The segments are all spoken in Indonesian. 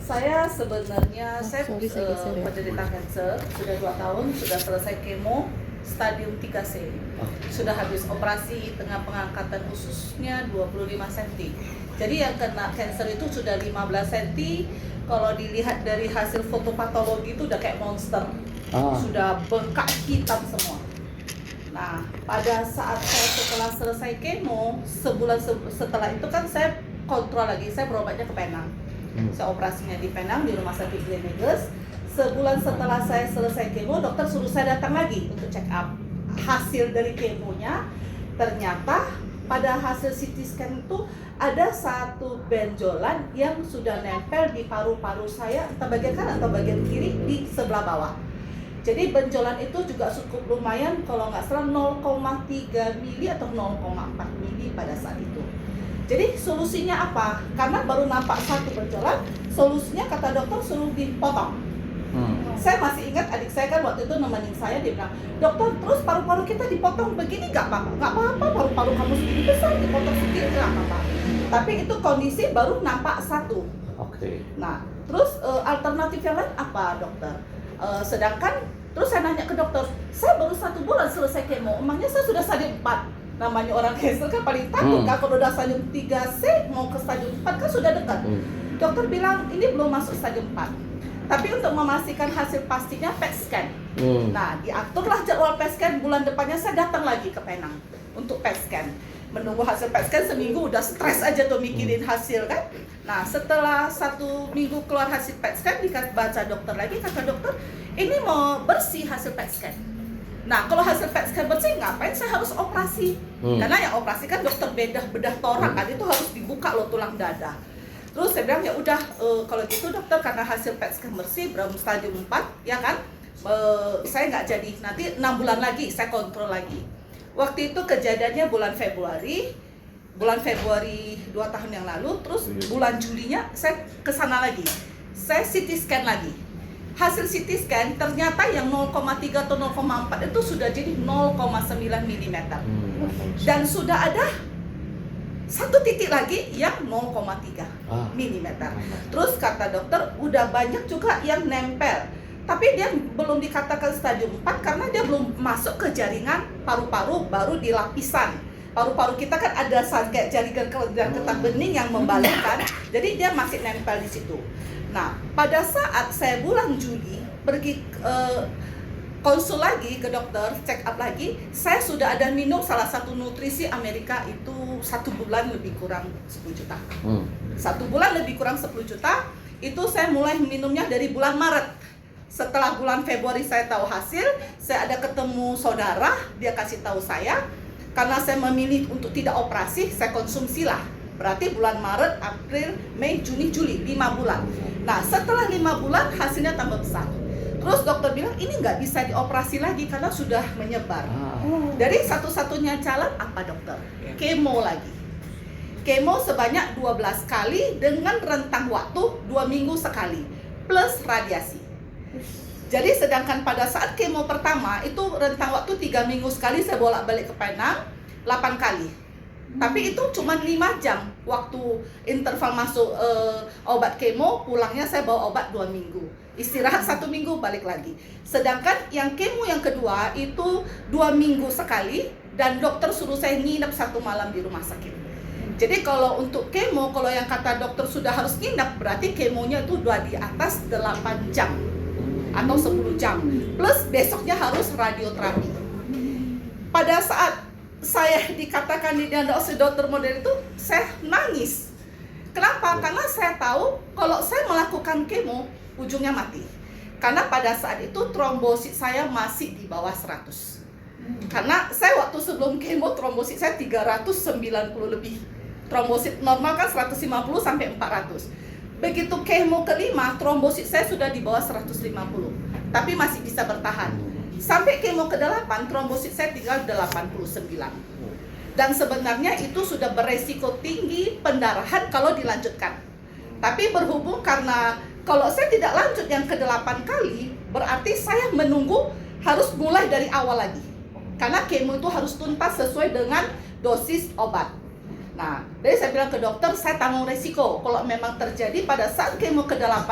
Saya sebenarnya sorry, saya geser ya. penderita kanker sudah 2 tahun, sudah selesai kemo stadium 3C. Sudah habis operasi tengah pengangkatan ususnya 25 cm. Jadi yang kena kanker itu sudah 15 cm. Kalau dilihat dari hasil foto patologi itu udah kayak monster. Sudah bengkak hitam semua. Nah, pada saat saya setelah selesai kemo, sebulan setelah itu kan saya kontrol lagi, saya berobatnya ke Penang. Saya operasinya di Penang, di Rumah Sakit Gleneagles. Sebulan setelah saya selesai kemo, dokter suruh saya datang lagi untuk check up. Hasil dari kemonya, ternyata pada hasil CT scan itu ada satu benjolan yang sudah nempel di paru-paru saya, entah bagian kanan atau bagian kiri di sebelah bawah. Jadi benjolan itu juga cukup lumayan, kalau nggak salah 0,3 mili atau 0,4 mili pada saat itu. Jadi solusinya apa? Karena baru nampak satu benjolan, solusinya kata dokter suruh dipotong. Saya masih ingat adik saya kan waktu itu nemenin saya, dia bilang, dokter terus paru-paru kita dipotong begini nggak apa-apa? Nggak apa-apa, paru-paru kamu segini besar, dipotong sedikit nggak apa-apa. Tapi itu kondisi baru nampak satu. Nah, terus alternatif yang lain apa dokter? Sedangkan terus saya nanya ke dokter, saya baru 1 bulan selesai kemo, emangnya saya sudah stadium 4. Namanya orang kanker kan paling takut kan kalau udah stadium 3C mau ke stadium 4 kan sudah dekat. Dokter bilang ini belum masuk stadium 4. Tapi untuk memastikan hasil pastinya PET scan. Nah, diaturlah jadwal PET scan, bulan depannya saya datang lagi ke Penang untuk PET scan. Menunggu hasil PET scan seminggu udah stres aja tuh mikirin hasil kan. Nah, setelah 1 minggu keluar hasil PET scan, baca dokter lagi, kata dokter, ini mau bersih hasil PET scan. Nah, kalau hasil PET scan bersih, ngapain saya harus operasi? Karena yang operasi kan dokter bedah torak kan, itu harus dibuka loh tulang dada. Terus saya bilang ya udah kalau gitu dokter, karena hasil PET scan bersih belum stadium 4 ya kan, saya nggak jadi, nanti 6 bulan lagi saya kontrol lagi. Waktu itu kejadiannya bulan Februari 2 tahun yang lalu. Terus bulan Julinya saya kesana lagi, saya CT scan lagi. Hasil CT scan ternyata yang 0,3 atau 0,4 itu sudah jadi 0,9 mm. Dan sudah ada 1 titik lagi yang 0,3 mm. Terus kata dokter udah banyak juga yang nempel, tapi dia belum dikatakan stadium 4 karena dia belum masuk ke jaringan paru-paru, baru di lapisan. Paru-paru kita kan ada kayak jaringan ketak bening yang membalikkan, jadi dia masih nempel di situ. Nah, pada saat saya bulan Juli pergi konsul lagi ke dokter, check up lagi, saya sudah ada minum salah satu nutrisi Amerika itu 1 bulan lebih kurang 10 juta. 1 bulan lebih kurang 10 juta, itu saya mulai minumnya dari bulan Maret. Setelah bulan Februari saya tahu hasil, saya ada ketemu saudara, dia kasih tahu saya, karena saya memilih untuk tidak operasi, saya konsumsi lah. Berarti bulan Maret, April, Mei, Juni, Juli, 5 bulan. Nah, setelah 5 bulan hasilnya tambah besar. Terus dokter bilang ini nggak bisa dioperasi lagi karena sudah menyebar. Dari satu-satunya jalan apa dokter? Kemo lagi. Kemo sebanyak 12 kali dengan rentang waktu 2 minggu sekali. Plus radiasi. Jadi sedangkan pada saat kemo pertama itu rentang waktu 3 minggu sekali, saya bolak-balik ke Penang 8 kali. Tapi itu cuma 5 jam waktu interval masuk obat kemo, pulangnya saya bawa obat 2 minggu. Istirahat 1 minggu, balik lagi. Sedangkan yang kemo yang kedua itu 2 minggu sekali, dan dokter suruh saya nginep 1 malam di rumah sakit. Jadi kalau untuk kemo, kalau yang kata dokter sudah harus nginep, berarti kemonya itu udah di atas 8 jam atau 10 jam. Plus besoknya harus radioterapi. Pada saat saya dikatakan didiagnosis dokter modern itu, saya nangis. Kenapa? Karena saya tahu kalau saya melakukan kemo, ujungnya mati. Karena pada saat itu trombosit saya masih di bawah 100. Karena saya waktu sebelum kemo trombosit saya 390 lebih. Trombosit normal kan 150 sampai 400. Begitu kemo kelima, trombosit saya sudah di bawah 150. Tapi masih bisa bertahan. Sampai kemo ke-8, trombosit saya tinggal 89. Dan sebenarnya itu sudah beresiko tinggi pendarahan kalau dilanjutkan. Tapi berhubung karena kalau saya tidak lanjut yang ke-8 kali, berarti saya menunggu harus mulai dari awal lagi. Karena kemo itu harus tuntas sesuai dengan dosis obat. Nah, jadi saya bilang ke dokter, saya tanggung resiko kalau memang terjadi pada saat kemo ke-8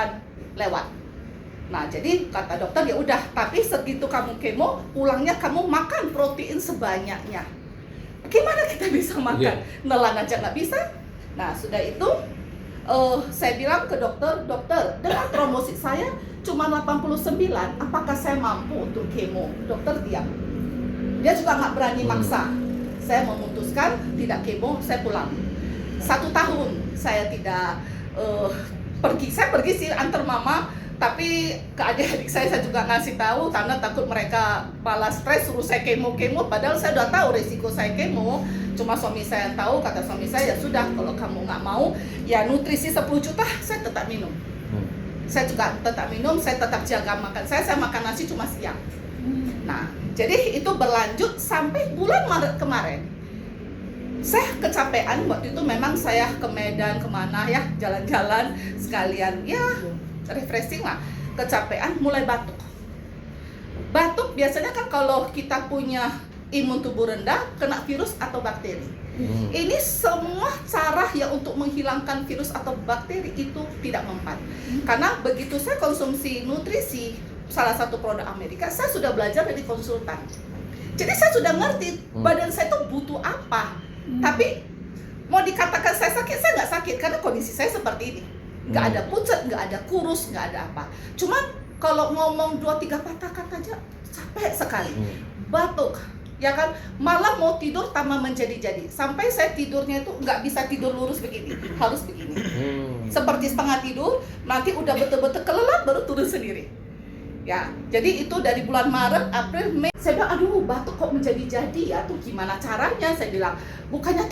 lewat. Nah, jadi kata dokter, ya udah, tapi segitu kamu kemo, pulangnya kamu makan protein sebanyaknya. Gimana kita bisa makan? Nelan aja nggak bisa. Nah, sudah itu saya bilang ke dokter, dokter, dengan trombosit saya cuma 89, apakah saya mampu untuk kemo? Dokter diam. Dia juga nggak berani maksa. Saya memutuskan tidak kemo, saya pulang. 1 tahun saya tidak pergi. Saya pergi sih antar mama, tapi ke adik-adik saya juga ngasih tahu karena takut mereka malah stres suruh saya kemo, padahal saya udah tahu resiko saya kemo. Cuma suami saya tahu, kata suami saya, ya sudah, kalau kamu nggak mau, ya nutrisi 10 juta saya tetap minum. Saya juga tetap minum, saya tetap jaga makan saya makan nasi cuma siang. Nah, jadi itu berlanjut sampai bulan Maret kemarin. Saya kecapean, waktu itu memang saya ke Medan, kemana ya, jalan-jalan sekalian, ya refreshing lah. Kecapean, mulai batuk. Batuk biasanya kan kalau kita punya imun tubuh rendah, kena virus atau bakteri. Ini semua cara ya untuk menghilangkan virus atau bakteri itu tidak mempan. Karena begitu saya konsumsi nutrisi, salah satu produk Amerika, saya sudah belajar dari konsultan. Jadi saya sudah ngerti badan saya itu butuh apa. Tapi mau dikatakan saya sakit, saya nggak sakit karena kondisi saya seperti ini. Nggak ada pucat, nggak ada kurus, nggak ada apa. Cuman kalau ngomong 2-3 patah kata aja capek sekali. Batuk, ya kan, malam mau tidur tambah menjadi-jadi. Sampai saya tidurnya itu nggak bisa tidur lurus begini, harus begini. Seperti setengah tidur, nanti udah betul-betul kelelap baru turun sendiri. Ya, jadi itu dari bulan Maret, April, Mei. Saya bilang, aduh, batuk kok menjadi-jadi ya, tuh gimana caranya? Saya bilang, bukannya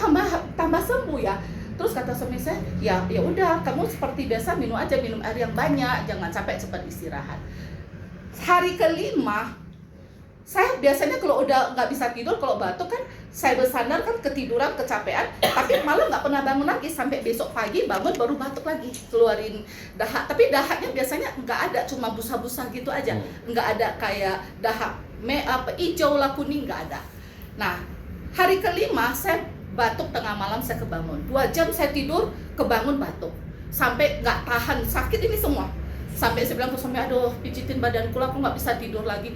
tambah sembuh ya. Terus kata suami saya, ya udah, kamu seperti biasa minum aja, minum air yang banyak, jangan capek, cepat istirahat. Hari kelima, saya biasanya kalau udah nggak bisa tidur, kalau batuk kan, saya bersandar kan ketiduran, kecapean, tapi malam nggak pernah bangun lagi, sampai besok pagi bangun baru batuk lagi, keluarin dahak. Tapi dahaknya biasanya nggak ada, cuma busa-busa gitu aja, nggak ada kayak dahak hijau lah, kuning, nggak ada. Nah, hari kelima saya batuk tengah malam, saya kebangun 2 jam saya tidur, kebangun batuk sampai nggak tahan, sakit ini semua. Sampai saya bilang ke suami, aduh, pijitin badanku lah, aku nggak bisa tidur lagi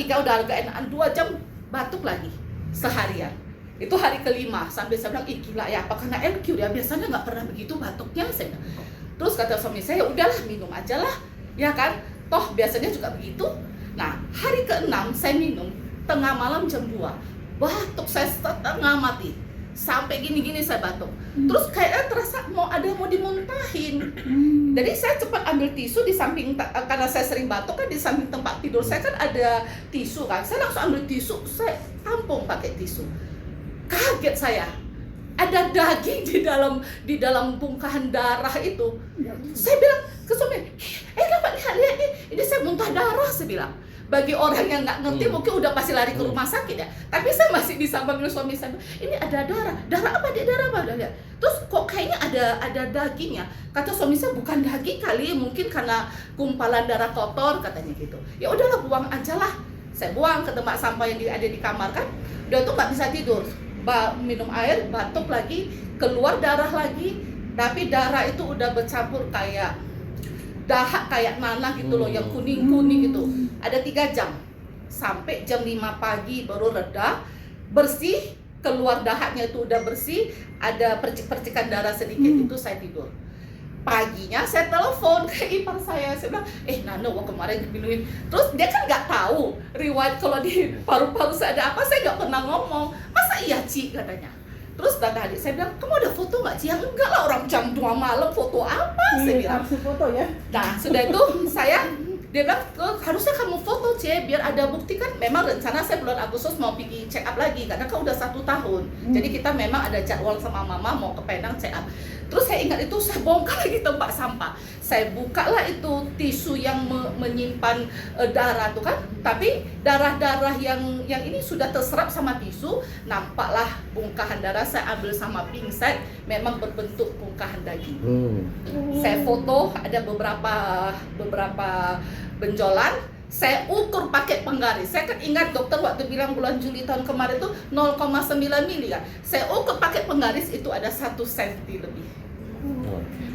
kak, udah agak enakan. 2 jam batuk lagi seharian. Itu hari kelima. Sampai saya bilang, ih gila ya, apa karena NQ ya, biasanya nggak pernah begitu batuknya. Saya bilang. Terus kata suami saya, udahlah minum aja lah, ya kan, toh biasanya juga begitu. Nah, hari ke-6 saya minum tengah malam jam 2, batuk saya setengah mati. Sampai gini-gini saya batuk. Terus kayaknya terasa mau dimuntahin. Jadi saya cepat ambil tisu di samping, karena saya sering batuk kan, di samping tempat tidur saya kan ada tisu kan. Saya langsung ambil tisu, saya tampung pakai tisu. Kaget saya. Ada daging di dalam bungkahan darah itu. Saya bilang ke suami, dapat lihat ini saya muntah darah, saya bilang. Bagi orang yang nggak ngerti mungkin udah pasti lari ke rumah sakit ya. Tapi saya masih bisa panggil suami saya, ini ada darah apa dia, darah apa? Udah lihat. Terus kok kayaknya ada dagingnya. Kata suami saya, bukan daging kali, mungkin karena gumpalan darah kotor katanya gitu. Ya udahlah, buang aja lah. Saya buang ke tempat sampah yang ada di kamar kan. Udah tuh nggak bisa tidur. Minum air, batuk lagi, keluar darah lagi. Tapi darah itu udah bercampur kayak dahak, kayak nanah gitu loh, yang kuning-kuning gitu. Ada 3 jam, sampai jam 5 pagi baru reda, bersih, keluar dahaknya itu udah bersih, ada percikan darah sedikit, itu saya tidur. Paginya saya telepon ke ipar saya bilang, Nano, kemarin diminumin. Terus dia kan nggak tahu riwayat kalau di paru-paru saya ada apa, saya nggak pernah ngomong. Masa iya Ci, katanya. Terus kata adik saya bilang, kamu ada foto nggak Ci? Enggak lah, orang jam 2 malam foto apa? Saya bilang. Foto ya. Nah, sudah itu dia bilang, harusnya kamu foto C, biar ada bukti kan. Memang rencana saya bulan Agustus mau pergi check up lagi, karena kan udah 1 tahun. Jadi kita memang ada jadwal sama mama mau ke Penang check up. Terus saya ingat itu, saya bongkar lagi tempat sampah. Saya bukalah itu tisu yang menyimpan darah tuh kan. Tapi darah-darah yang ini sudah terserap sama tisu. Nampaklah bongkahan darah, saya ambil sama pinset, memang berbentuk bongkahan daging. Saya foto, ada beberapa benjolan. Saya ukur pakai penggaris. Saya kan ingat dokter waktu bilang bulan Juli tahun kemarin itu 0,9 mili kan. Saya ukur pakai penggaris itu ada 1 senti lebih.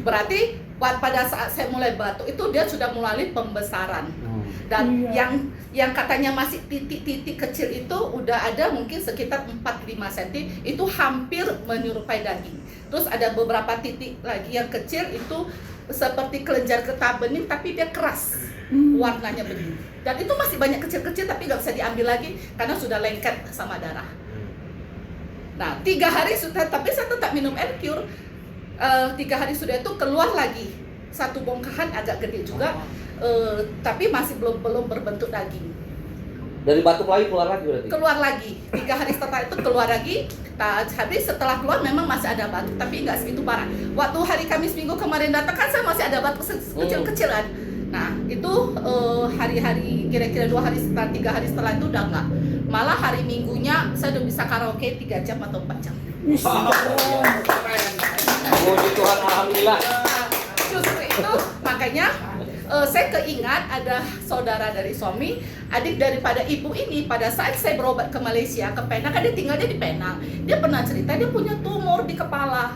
Berarti pada saat saya mulai batuk itu dia sudah mulai pembesaran. Dan yang katanya masih titik-titik kecil itu udah ada mungkin sekitar 4-5 cm, itu hampir menyerupai daging. Terus ada beberapa titik lagi yang kecil itu seperti kelenjar getah bening tapi dia keras, warnanya bening. Dan itu masih banyak kecil-kecil tapi nggak bisa diambil lagi karena sudah lengket sama darah. Nah 3 hari sudah, tapi saya tetap minum L-Cure. 3 hari sudah itu keluar lagi satu bongkahan agak gede juga, tapi masih belum berbentuk daging. Dari batuk lagi keluar lagi berarti? Keluar lagi, 3 hari setelah itu keluar lagi. Habis setelah keluar memang masih ada batuk, tapi nggak segitu parah. Waktu hari Kamis Minggu kemarin datang kan saya masih ada batuk kecil-kecilan. Nah itu hari-hari kira-kira 2 hari setelah 3 hari setelah itu udah nggak. Malah hari Minggunya saya udah bisa karaoke 3 jam atau 4 jam. Puji Tuhan, alhamdulillah. Justru itu makanya saya keingat ada saudara dari suami, adik daripada ibu ini. Pada saat saya berobat ke Malaysia, ke Penang, kan dia tinggalnya di Penang. Dia pernah cerita dia punya tumor di kepala.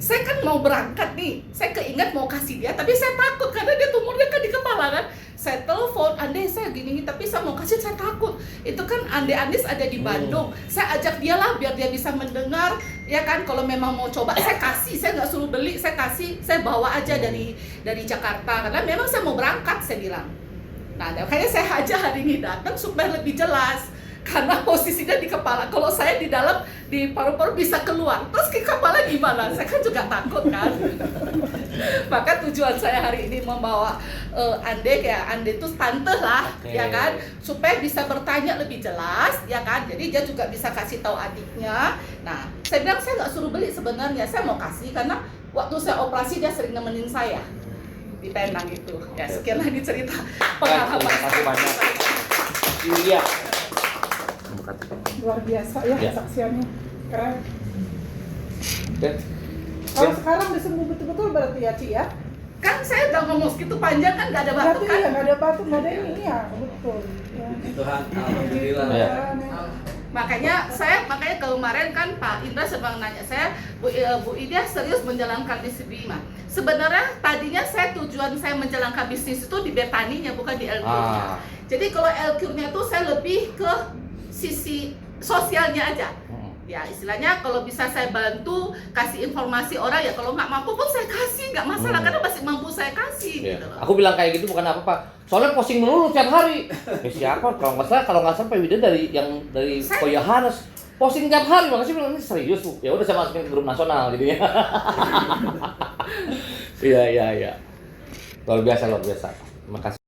Saya kan mau berangkat nih, saya keingat mau kasih dia, tapi saya takut karena dia tumornya kan di kepala kan. Saya telepon, Ande saya gini, tapi saya mau kasih, saya takut. Itu kan Ande Andis ada di Bandung. Saya ajak dia lah biar dia bisa mendengar, ya kan. Kalau memang mau coba, saya kasih, saya nggak suruh beli, saya kasih, saya bawa aja dari Jakarta karena memang saya mau berangkat, saya bilang. Nah, makanya saya aja hari ini datang supaya lebih jelas. Karena posisinya di kepala, kalau saya di dalam, di paru-paru bisa keluar, terus ke kepala gimana? Saya kan juga takut kan. Maka tujuan saya hari ini membawa Ande, ya Ande itu tante lah, ya kan, supaya bisa bertanya lebih jelas, ya kan. Jadi dia juga bisa kasih tahu adiknya. Nah, saya bilang saya nggak suruh beli sebenarnya, saya mau kasih karena waktu saya operasi dia sering nemenin saya di Penang itu. Ya sekian lagi cerita pengalaman. Terima kasih banyak. Iya. Luar biasa ya kesaksiannya, keren. Dan Kalau sekarang udah sembuh betul-betul berarti ya Ci ya? Kan saya udah ngomong segitu panjang kan nggak ada batuk Berarti kan? ya nggak ada batuk, nggak ada ini ya, betul. Ya. Tuhan, alhamdulillah. Ya. Makanya kemarin kan Pak Indra sedang nanya saya, Bu Ida serius menjalankan bisnis Bima. Sebenarnya tadinya tujuan saya menjalankan bisnis itu di Betaninya, bukan di L-Cure-nya. Jadi kalau L-Cure-nya itu saya lebih ke sisi sosialnya aja. Ya istilahnya kalau bisa saya bantu kasih informasi orang, ya kalau nggak mampu pun saya kasih, nggak masalah karena masih mampu saya kasih. Ya. Gitu loh. Aku bilang kayak gitu bukan apa-apa. Soalnya posting melulu tiap hari. Siapa? Kalau nggak salah Pak Wida dari Koyahanes posting tiap hari, makanya bilang ini serius Bu. Ya udah saya masukin ke grup nasional jadinya. Iya. Luar biasa. Terima kasih.